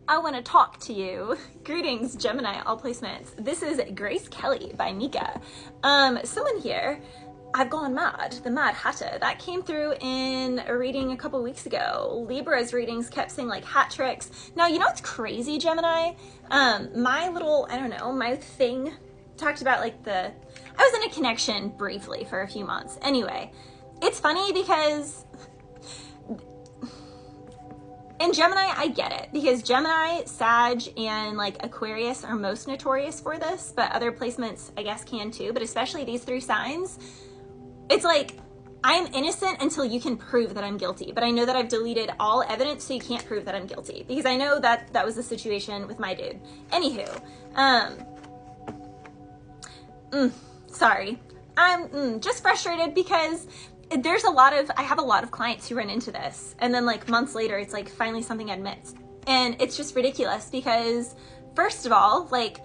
I want to talk to you. Greetings, Gemini, all placements. This is Grace Kelly by Mika. Someone here, I've gone mad, the Mad Hatter. That came through in a reading a couple weeks ago. Libra's readings kept saying like hat tricks. Now, you know what's crazy, Gemini? My little, I don't know, my thing talked about like I was in a connection briefly for a few months. Anyway, it's funny because in Gemini, I get it, because Gemini, Sag, and like Aquarius are most notorious for this, but other placements, I guess, can too, but especially these three signs. It's like, I am innocent until you can prove that I'm guilty, but I know that I've deleted all evidence, so you can't prove that I'm guilty, because I know that that was the situation with my dude. Anywho, sorry. I'm just frustrated because I have a lot of clients who run into this, and then like months later, it's like finally something admits. And it's just ridiculous because first of all, like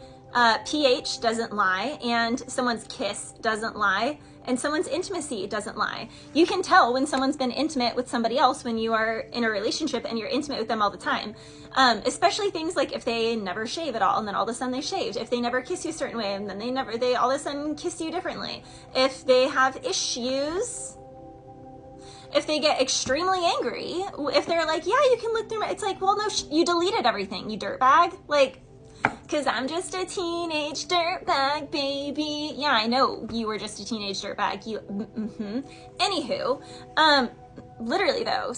pH doesn't lie, and someone's kiss doesn't lie, and someone's intimacy doesn't lie. You can tell when someone's been intimate with somebody else when you are in a relationship and you're intimate with them all the time. Especially things like if they never shave at all and then all of a sudden they shaved. If they never kiss you a certain way and then they all of a sudden kiss you differently. If they have issues, if they get extremely angry, if they're like, yeah, you can look through my, it's like, well, no, you deleted everything, you dirtbag. Like, because I'm just a teenage dirtbag, baby. Yeah, I know you were just a teenage dirtbag. Anywho, literally though,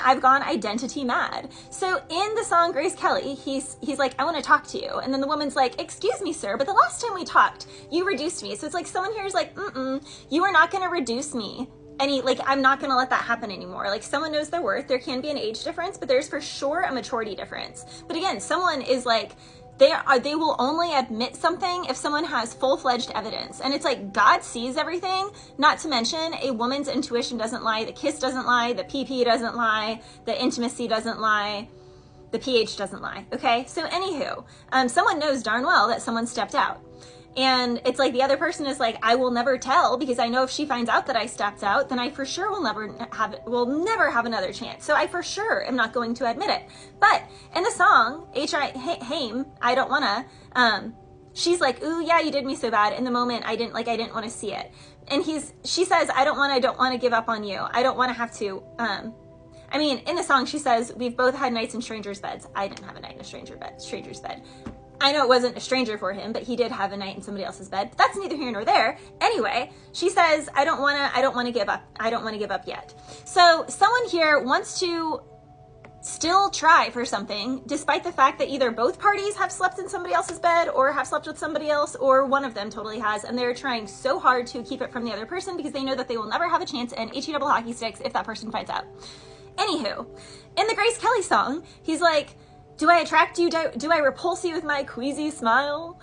I've gone identity mad. So in the song Grace Kelly, he's like, I want to talk to you. And then the woman's like, excuse me, sir, but the last time we talked, you reduced me. So it's like someone here is like, you are not going to reduce me. I'm not going to let that happen anymore. Like, someone knows their worth. There can be an age difference, but there's for sure a maturity difference. But again, someone is like, they will only admit something if someone has full-fledged evidence. And it's like, God sees everything, not to mention a woman's intuition doesn't lie, the kiss doesn't lie, the PP doesn't lie, the intimacy doesn't lie, the pH doesn't lie, okay? So anywho, someone knows darn well that someone stepped out. And it's like the other person is like, I will never tell, because I know if she finds out that I stepped out, then I for sure will never have another chance. So I for sure am not going to admit it. But in the song, Haim, I don't wanna, she's like, ooh, yeah, you did me so bad. In the moment, I didn't want to see it. And she says, I don't want to give up on you. I don't want to have to, in the song, she says, we've both had nights in strangers' beds. I didn't have a night in a stranger's bed. I know it wasn't a stranger for him, but he did have a night in somebody else's bed. But that's neither here nor there. Anyway, she says, I don't want to give up. I don't want to give up yet. So someone here wants to still try for something, despite the fact that either both parties have slept in somebody else's bed or have slept with somebody else, or one of them totally has, and they're trying so hard to keep it from the other person because they know that they will never have a chance in HE double hockey sticks if that person finds out. Anywho, in the Grace Kelly song, he's like, do I attract you? Do I repulse you with my queasy smile?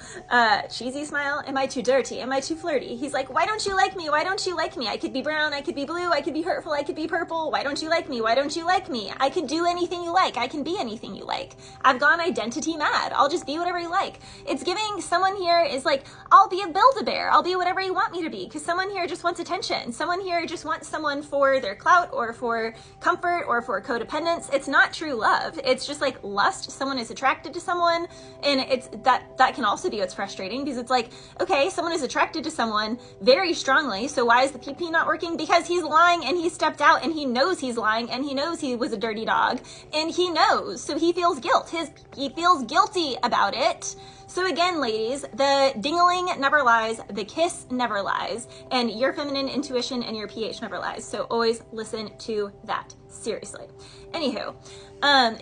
Cheesy smile? Am I too dirty? Am I too flirty? He's like, why don't you like me? Why don't you like me? I could be brown. I could be blue. I could be hurtful. I could be purple. Why don't you like me? Why don't you like me? I could do anything you like. I can be anything you like. I've gone identity mad. I'll just be whatever you like. It's giving someone here is like, I'll be a Build-A-Bear. I'll be whatever you want me to be, because someone here just wants attention. Someone here just wants someone for their clout or for comfort or for codependence. It's not true love. It's just like lust. Someone is attracted to someone, and it's that can also be what's frustrating, because it's like, okay, someone is attracted to someone very strongly, so why is the PP not working? Because he's lying and he stepped out and he knows he's lying and he knows he was a dirty dog and he knows, so he feels guilt. He feels guilty about it. So again, ladies, the ding-a-ling never lies, the kiss never lies, and your feminine intuition and your pH never lies. So always listen to that. Seriously. Anywho,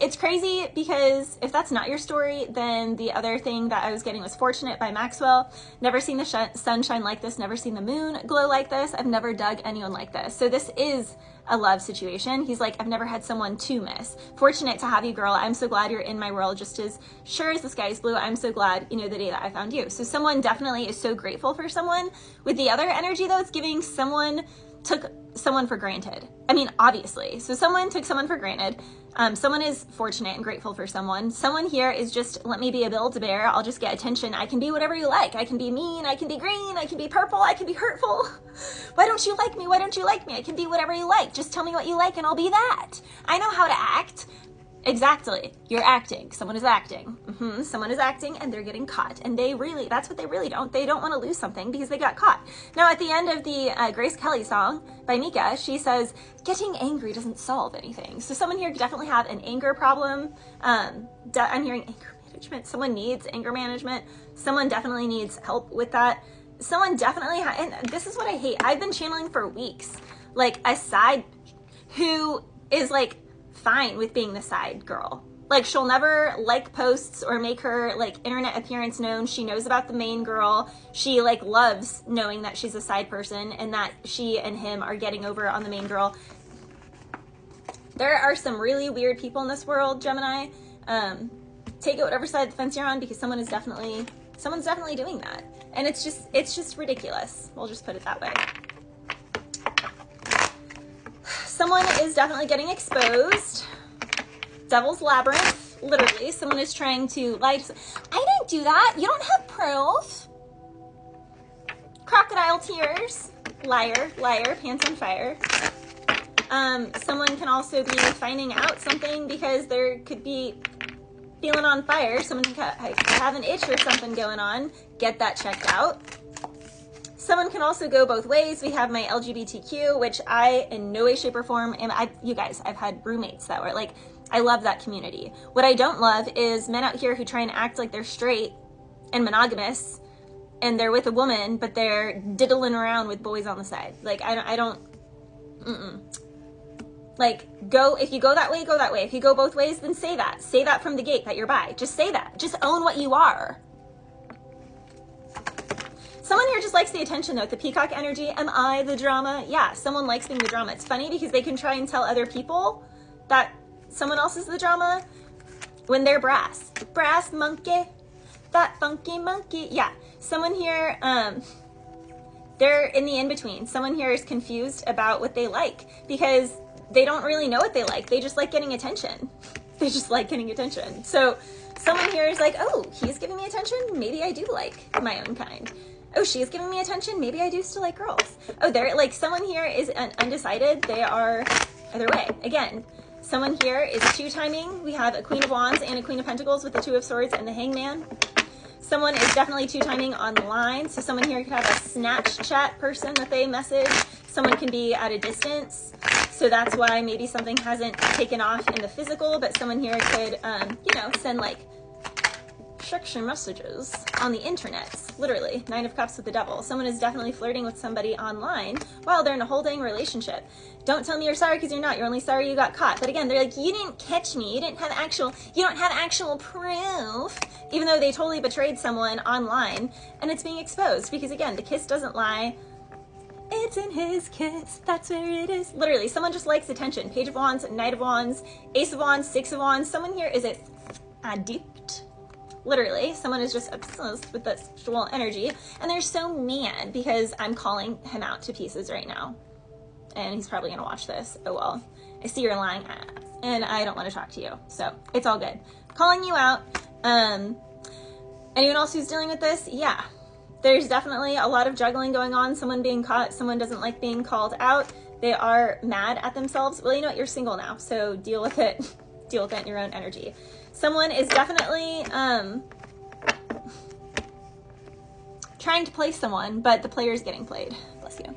it's crazy because if that's not your story, then the other thing that I was getting was Fortunate by Maxwell. Never seen the sun shine like this, never seen the moon glow like this. I've never dug anyone like this. So this is a love situation. He's like, I've never had someone to miss. Fortunate to have you, girl. I'm so glad you're in my world, just as sure as the sky is blue. I'm so glad, the day that I found you. So someone definitely is so grateful for someone. With the other energy though, it's giving someone took someone for granted. Obviously. So someone took someone for granted. Someone is fortunate and grateful for someone. Someone here is just, let me be a Build-A-Bear. I'll just get attention. I can be whatever you like. I can be mean. I can be green. I can be purple. I can be hurtful. Why don't you like me? Why don't you like me? I can be whatever you like. Just tell me what you like and I'll be that. I know how to act. Exactly. You're acting. Someone is acting. Someone is acting and they're getting caught. And that's what they really don't. They don't want to lose something because they got caught. Now, at the end of the Grace Kelly song by Mika, she says, getting angry doesn't solve anything. So someone here could definitely have an anger problem. I'm hearing anger management. Someone needs anger management. Someone definitely needs help with that. Someone definitely, and this is what I hate. I've been channeling for weeks, like a side who is like, fine with being the side girl. Like, she'll never like posts or make her like internet appearance known. She knows about the main girl. She like loves knowing that she's a side person and that she and him are getting over on the main girl. There are some really weird people in this world, Gemini. Take it whatever side of the fence you're on, because someone's definitely doing that. And it's just ridiculous. We'll just put it that way. Someone is definitely getting exposed. Devil's Labyrinth, literally. Someone is trying to lie. I didn't do that. You don't have proof. Crocodile tears. Liar, liar, pants on fire. Someone can also be finding out something because there could be feeling on fire. Someone can have an itch or something going on. Get that checked out. Someone can also go both ways. We have my LGBTQ, which I, in no way, shape, or form, you guys, I've had roommates that were like, I love that community. What I don't love is men out here who try and act like they're straight and monogamous, and they're with a woman, but they're diddling around with boys on the side. Like, I don't, Like, if you go that way, go that way. If you go both ways, then say that. Say that from the gate that you're bi. Just say that. Just own what you are. Someone here just likes the attention, though. The peacock energy. Am I the drama? Yeah, someone likes being the drama. It's funny because they can try and tell other people that someone else is the drama when they're brass. Brass monkey. That funky monkey. Yeah. Someone here, they're in the in-between. Someone here is confused about what they like because they don't really know what they like. They just like getting attention. They just like getting attention. So someone here is like, oh, he's giving me attention. Maybe I do like my own kind. Oh, she's giving me attention. Maybe I do still like girls. Oh, they're like, someone here is undecided. They are either way. Again, someone here is two-timing. We have a Queen of Wands and a Queen of Pentacles with the Two of Swords and the Hangman. Someone is definitely two-timing online. So someone here could have a snatch chat person that they message. Someone can be at a distance. So that's why maybe something hasn't taken off in the physical, but someone here could, send like structure messages on the internet. Literally, Nine of Cups with the Devil. Someone is definitely flirting with somebody online while they're in a holding relationship. Don't tell me you're sorry because you're not. You're only sorry you got caught. But again, they're like, you didn't catch me. You don't have actual proof. Even though they totally betrayed someone online, and it's being exposed because again, the kiss doesn't lie. It's in his kiss, that's where it is. Literally, someone just likes attention. Page of Wands, Knight of Wands, Ace of Wands, Six of Wands. Someone here is addict. Literally, someone is just obsessed with that sexual energy, and they're so mad because I'm calling him out to pieces right now. And he's probably gonna watch this. Oh well, I see you're lying, and I don't want to talk to you, so it's all good. Calling you out. Anyone else who's dealing with this? Yeah. There's definitely a lot of juggling going on. Someone being caught, someone doesn't like being called out. They are mad at themselves. Well, you know what? You're single now, so deal with it. Deal with it in your own energy. Someone is definitely trying to play someone, but the player is getting played. Bless you.